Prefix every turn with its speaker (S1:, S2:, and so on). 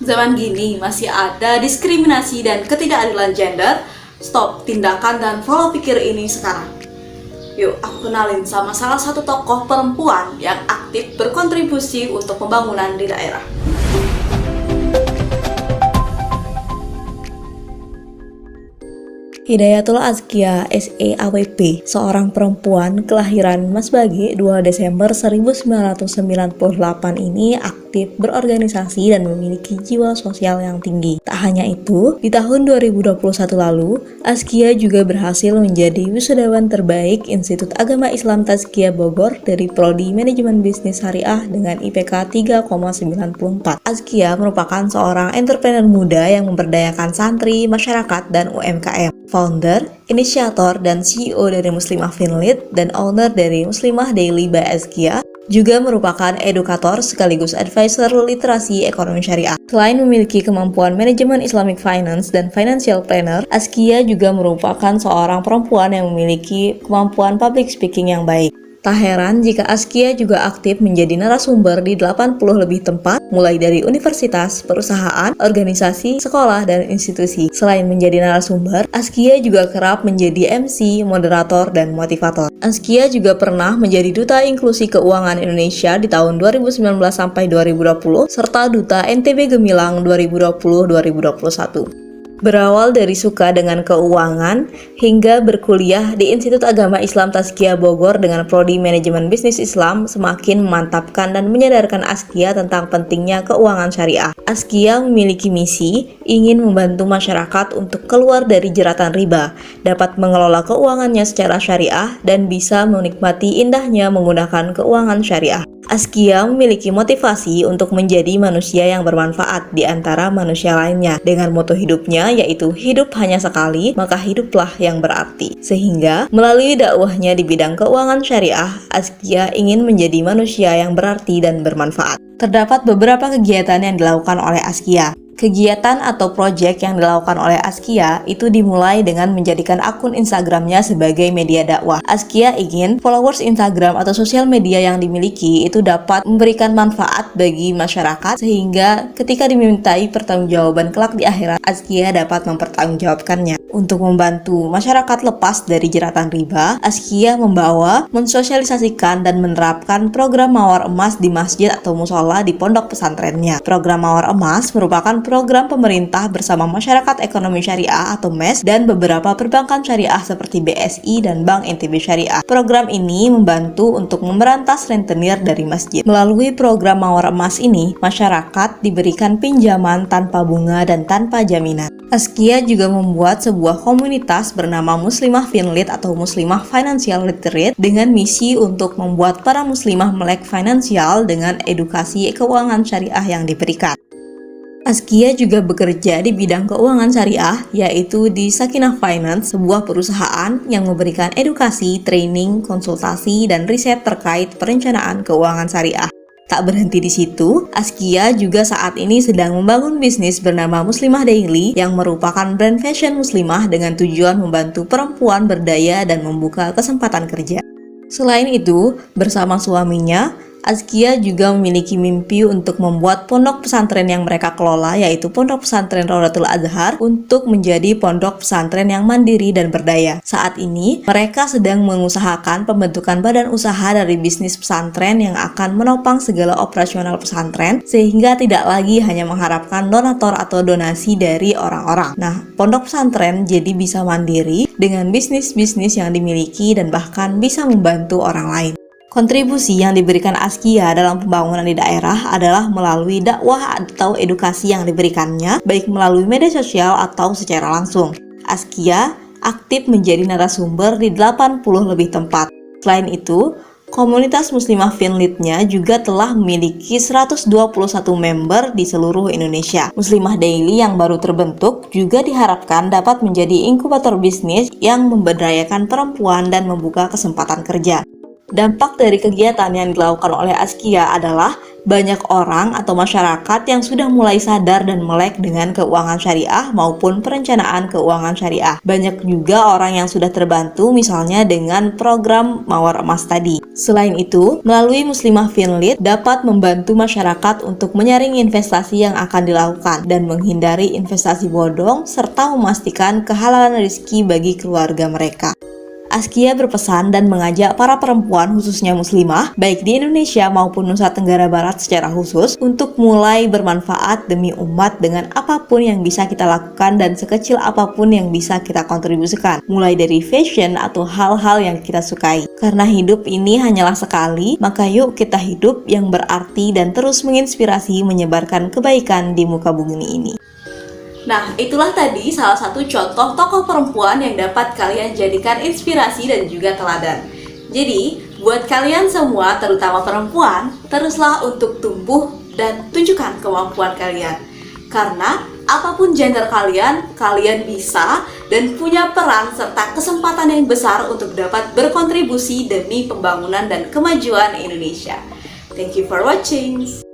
S1: Zaman gini masih ada diskriminasi dan ketidakadilan gender. Stop tindakan dan pola pikir ini sekarang. Yuk, aku kenalin sama salah satu tokoh perempuan yang aktif berkontribusi untuk pembangunan di daerah.
S2: Hidayatul Azkia SEAWP, seorang perempuan kelahiran Masbagi 2 Desember 1998 ini aktif berorganisasi dan memiliki jiwa sosial yang tinggi. Tak hanya itu, di tahun 2021 lalu, Azkia juga berhasil menjadi wisudawan terbaik Institut Agama Islam Tazkiyah Bogor dari Prodi Manajemen Bisnis Syariah dengan IPK 3,94. Azkia merupakan seorang entrepreneur muda yang memberdayakan santri, masyarakat, dan UMKM. Founder, inisiator, dan CEO dari Muslimah Finlit dan owner dari Muslimah Daily by Azkia, juga merupakan edukator sekaligus advisor literasi ekonomi syariah. Selain memiliki kemampuan manajemen Islamic Finance dan financial planner, Azkia juga merupakan seorang perempuan yang memiliki kemampuan public speaking yang baik. Tak heran jika Azkia juga aktif menjadi narasumber di 80 lebih tempat, mulai dari universitas, perusahaan, organisasi, sekolah, dan institusi. Selain menjadi narasumber, Azkia juga kerap menjadi MC, moderator, dan motivator. Azkia juga pernah menjadi Duta Inklusi Keuangan Indonesia di tahun 2019 sampai 2020, serta Duta NTB Gemilang 2020-2021. Berawal dari suka dengan keuangan hingga berkuliah di Institut Agama Islam Tazkiyah Bogor dengan Prodi Manajemen Bisnis Islam semakin memantapkan dan menyadarkan Azkia tentang pentingnya keuangan syariah. Azkia memiliki misi ingin membantu masyarakat untuk keluar dari jeratan riba, dapat mengelola keuangannya secara syariah, dan bisa menikmati indahnya menggunakan keuangan syariah. Azkia memiliki motivasi untuk menjadi manusia yang bermanfaat di antara manusia lainnya dengan moto hidupnya yaitu hidup hanya sekali, maka hiduplah yang berarti. Sehingga melalui dakwahnya di bidang keuangan syariah, Azkia ingin menjadi manusia yang berarti dan bermanfaat. Terdapat beberapa kegiatan yang dilakukan oleh Azkia. Kegiatan atau proyek yang dilakukan oleh Azkia itu dimulai dengan menjadikan akun Instagramnya sebagai media dakwah. Azkia ingin followers Instagram atau sosial media yang dimiliki itu dapat memberikan manfaat bagi masyarakat sehingga ketika dimintai pertanggungjawaban kelak di akhirat, Azkia dapat mempertanggungjawabkannya. Untuk membantu masyarakat lepas dari jeratan riba, Azkia membawa, mensosialisasikan, dan menerapkan program Mawar Emas di masjid atau musola di pondok pesantrennya. Program Mawar Emas merupakan program pemerintah bersama Masyarakat Ekonomi Syariah atau MES dan beberapa perbankan syariah seperti BSI dan Bank NTB Syariah. Program ini membantu untuk memberantas rentenir dari masjid. Melalui program Mawar Emas ini, masyarakat diberikan pinjaman tanpa bunga dan tanpa jaminan. Azkia juga membuat sebuah komunitas bernama Muslimah Finlit atau Muslimah Financial Literate dengan misi untuk membuat para muslimah melek finansial dengan edukasi keuangan syariah yang diberikan. Azkia juga bekerja di bidang keuangan syariah, yaitu di Sakinah Finance, sebuah perusahaan yang memberikan edukasi, training, konsultasi, dan riset terkait perencanaan keuangan syariah. Tak berhenti di situ, Azkia juga saat ini sedang membangun bisnis bernama Muslimah Daily yang merupakan brand fashion muslimah dengan tujuan membantu perempuan berdaya dan membuka kesempatan kerja. Selain itu, bersama suaminya, Azkia juga memiliki mimpi untuk membuat pondok pesantren yang mereka kelola, yaitu Pondok Pesantren Raudatul Azhar, untuk menjadi pondok pesantren yang mandiri dan berdaya. Saat ini, mereka sedang mengusahakan pembentukan badan usaha dari bisnis pesantren yang akan menopang segala operasional pesantren, sehingga tidak lagi hanya mengharapkan donatur atau donasi dari orang-orang. Nah, pondok pesantren jadi bisa mandiri dengan bisnis-bisnis yang dimiliki dan bahkan bisa membantu orang lain. Kontribusi yang diberikan Azkia dalam pembangunan di daerah adalah melalui dakwah atau edukasi yang diberikannya, baik melalui media sosial atau secara langsung. Azkia aktif menjadi narasumber di 80 lebih tempat. Selain itu, komunitas Muslimah Finlitnya juga telah memiliki 121 member di seluruh Indonesia. Muslimah Daily yang baru terbentuk juga diharapkan dapat menjadi inkubator bisnis yang memberdayakan perempuan dan membuka kesempatan kerja. Dampak dari kegiatan yang dilakukan oleh Azkia adalah Banyak orang atau masyarakat yang sudah mulai sadar dan melek dengan keuangan syariah maupun perencanaan keuangan syariah. Banyak juga orang yang sudah terbantu misalnya dengan program Mawar Emas tadi. Selain itu, melalui Muslimah Finlead dapat membantu masyarakat untuk menyaring investasi yang akan dilakukan dan menghindari investasi bodong serta memastikan kehalalan rezeki bagi keluarga mereka. Askia berpesan dan mengajak para perempuan khususnya muslimah baik di Indonesia maupun Nusa Tenggara Barat secara khusus untuk mulai bermanfaat demi umat dengan apapun yang bisa kita lakukan dan sekecil apapun yang bisa kita kontribusikan, mulai dari fashion atau hal-hal yang kita sukai. Karena hidup ini hanyalah sekali, maka yuk kita hidup yang berarti dan terus menginspirasi menyebarkan kebaikan di muka bumi ini.
S1: Nah, itulah tadi salah satu contoh tokoh perempuan yang dapat kalian jadikan inspirasi dan juga teladan. Jadi, buat kalian semua, terutama perempuan, teruslah untuk tumbuh dan tunjukkan kemampuan kalian. Karena apapun gender kalian, kalian bisa dan punya peran serta kesempatan yang besar untuk dapat berkontribusi demi pembangunan dan kemajuan Indonesia. Thank you for watching.